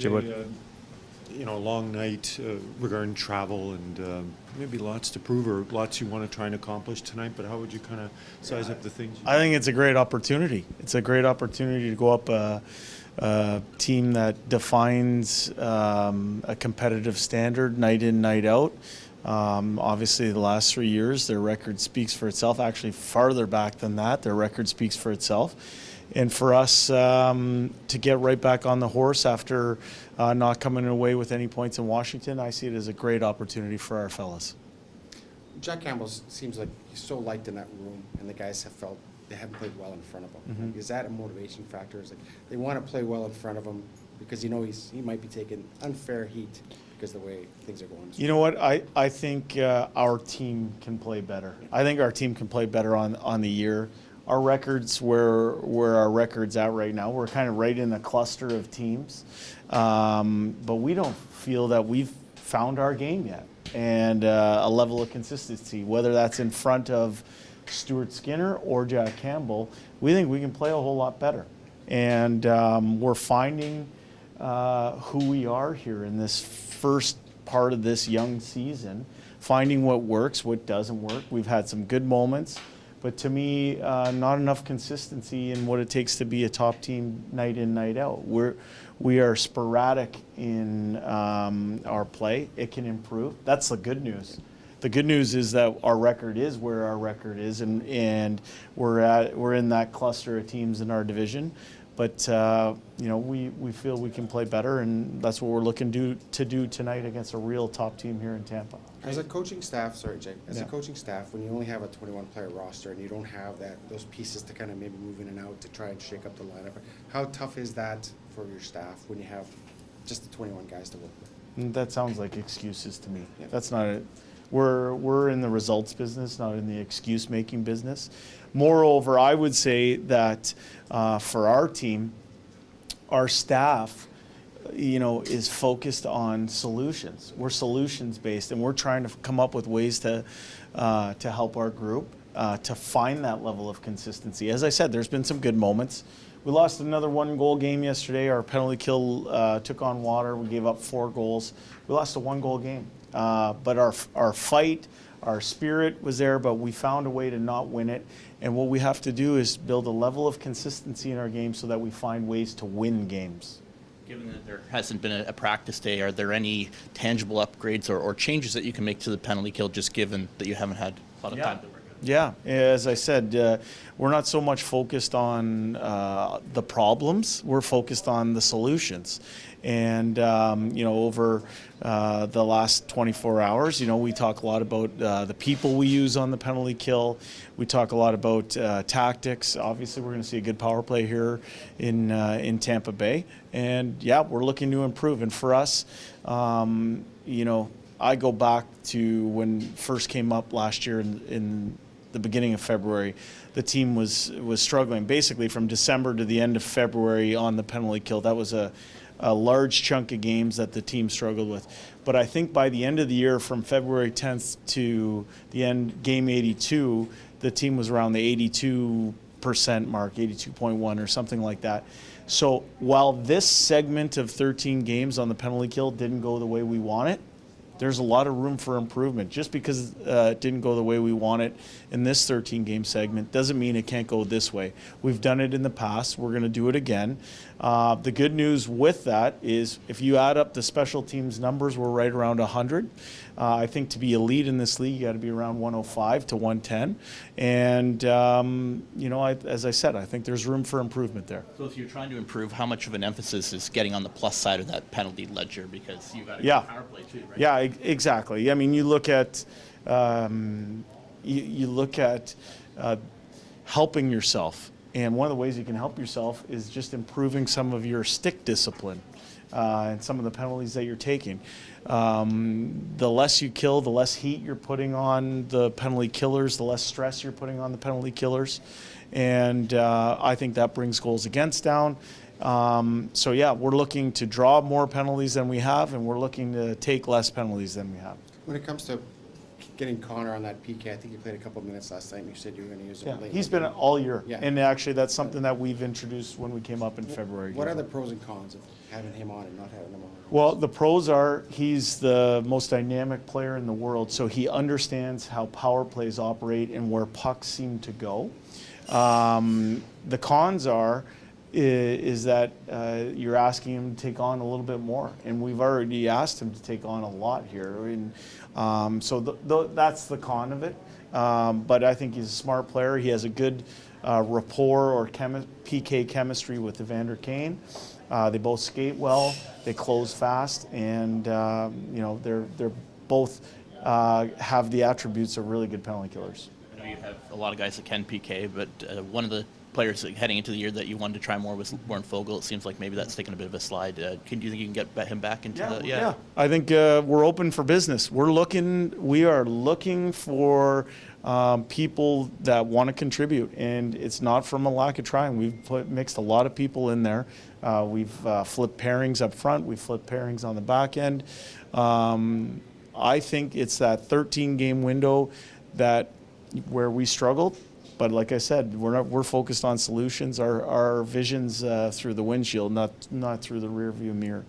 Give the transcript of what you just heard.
A long night regarding travel and maybe lots to prove or lots you want to try and accomplish tonight, but how would you kind of size up the things? I think it's a great opportunity. It's a great opportunity to go up a team that defines a competitive standard night in, night out. Obviously, the last 3 years, their record speaks for itself. Actually, farther back than that, their record speaks for itself. And for us to get right back on the horse after not coming away with any points in Washington, I see it as a great opportunity for our fellas. Jack Campbell seems like he's so liked in that room, and the guys have felt they haven't played well in front of him. Mm-hmm. Like, is that a motivation factor? Is like they want to play well in front of him because he might be taking unfair heat because of the way things are going. You know what? I think our team can play better. I think our team can play better on the year. Our records, where our record's at right now, we're kind of right in a cluster of teams. But we don't feel that we've found our game yet. And a level of consistency, whether that's in front of Stuart Skinner or Jack Campbell, we think we can play a whole lot better. And we're finding who we are here in this first part of this young season, finding what works, what doesn't work. We've had some good moments. But to me, not enough consistency in what it takes to be a top team night in, night out. We are sporadic in our play. It can improve. That's the good news. The good news is that our record is where our record is, and we're in that cluster of teams in our division. But we feel we can play better, and that's what we're looking to do tonight against a real top team here in Tampa. As a coaching staff, sorry, Jake. As a coaching staff, when you only have a 21-player roster and you don't have those pieces to kind of maybe move in and out to try and shake up the lineup, how tough is that for your staff when you have just the 21 guys to work with? That sounds like excuses to me. Yeah. That's not it. We're in the results business, not in the excuse-making business. Moreover, I would say that for our team, our staff, is focused on solutions. We're solutions-based, and we're trying to come up with ways to help our group to find that level of consistency. As I said, there's been some good moments. We lost another one-goal game yesterday. Our penalty kill took on water. We gave up 4 goals. We lost a one-goal game. But our fight, our spirit was there, but we found a way to not win it. And what we have to do is build a level of consistency in our game so that we find ways to win games. Given that there hasn't been a practice day, are there any tangible upgrades or changes that you can make to the penalty kill, just given that you haven't had a lot of time to work on it? Yeah, as I said, we're not so much focused on the problems, we're focused on the solutions. And, over the last 24 hours, we talk a lot about the people we use on the penalty kill. We talk a lot about tactics. Obviously, we're going to see a good power play here in Tampa Bay. And, yeah, we're looking to improve. And for us, I go back to when first came up last year in the beginning of February. The team was struggling basically from December to the end of February on the penalty kill. That was a large chunk of games that the team struggled with. But I think by the end of the year, from February 10th to the end, game 82, the team was around the 82% mark, 82.1 or something like that. So while this segment of 13 games on the penalty kill didn't go the way we want it, there's a lot of room for improvement. Just because it didn't go the way we want it in this 13-game segment doesn't mean it can't go this way. We've done it in the past. We're going to do it again. The good news with that is if you add up the special teams numbers, we're right around 100. I think to be elite in this league, you got to be around 105 to 110. And, as I said, I think there's room for improvement there. So if you're trying to improve, how much of an emphasis is getting on the plus side of that penalty ledger? Because you've got a good power play too, right? Yeah, exactly. I mean, you look at helping yourself. And one of the ways you can help yourself is just improving some of your stick discipline and some of the penalties that you're taking. The less you kill, the less heat you're putting on the penalty killers, the less stress you're putting on the penalty killers. And I think that brings goals against down. We're looking to draw more penalties than we have, and we're looking to take less penalties than we have. When it comes to getting Connor on that PK. I think he played a couple minutes last night, and you said you were going to use him Yeah, late. he's been all year. Yeah. And actually, that's something that we've introduced when we came up in February. What are the pros and cons of having him on and not having him on? Well, the pros are he's the most dynamic player in the world, so he understands how power plays operate and where pucks seem to go. The cons are is that you're asking him to take on a little bit more, and we've already asked him to take on a lot here. And so that's the con of it. But I think he's a smart player. He has a good rapport or PK chemistry with Evander Kane. They both skate well. They close fast, and they're both have the attributes of really good penalty killers. I know you have a lot of guys that can PK, but one of the players heading into the year that you wanted to try more was Warren Fogle. It seems like maybe that's taken a bit of a slide. Do you think you can get him back into the? Yeah. I think we're open for business. We are looking for people that want to contribute, and it's not from a lack of trying. We've mixed a lot of people in there. We've flipped pairings up front. We've flipped pairings on the back end. I think it's that 13-game window where we struggled. But like I said, we're focused on solutions. Our vision's through the windshield, not through the rear view mirror.